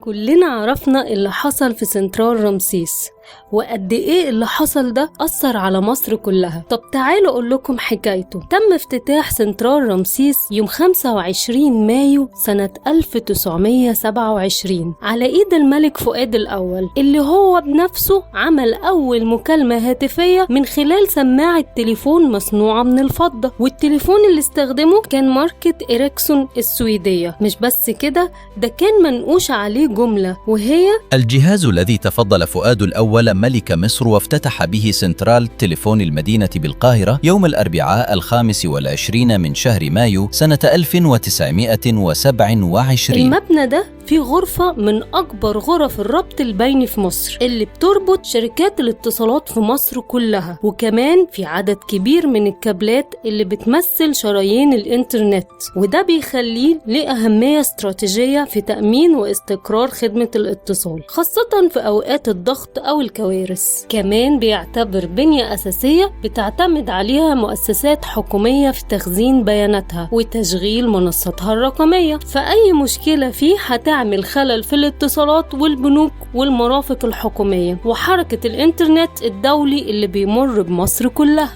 كلنا عرفنا اللي حصل في سنترال رمسيس وقد ايه اللي حصل ده أثر على مصر كلها. طب تعالوا أقول لكم حكايته. تم افتتاح سنترال رمسيس يوم 25 مايو سنة 1927 على ايد الملك فؤاد الأول، اللي هو بنفسه عمل أول مكالمة هاتفية من خلال سماعة تليفون مصنوعة من الفضة، والتليفون اللي استخدمه كان ماركة إريكسون السويدية. مش بس كده، ده كان منقوش عليه جملة وهي: الجهاز الذي تفضل فؤاد الأول ملك مصر وافتتح به سنترال تليفون المدينة بالقاهرة يوم الأربعاء 25 من شهر مايو سنة 1927. المبنى ده فيه غرفة من أكبر غرف الربط البيني في مصر اللي بتربط شركات الاتصالات في مصر كلها، وكمان في عدد كبير من الكابلات اللي بتمثل شرايين الإنترنت، وده بيخليه له أهمية استراتيجية في تأمين واستقرار خدمة الاتصال، خاصة في أوقات الضغط أو الكوارث. كمان بيعتبر بنية أساسية بتعتمد عليها مؤسسات حكومية في تخزين بياناتها وتشغيل منصاتها الرقمية، فأي مشكلة فيه هتعمل خلل في الاتصالات والبنوك والمرافق الحكومية وحركة الإنترنت الدولي اللي بيمر بمصر كلها.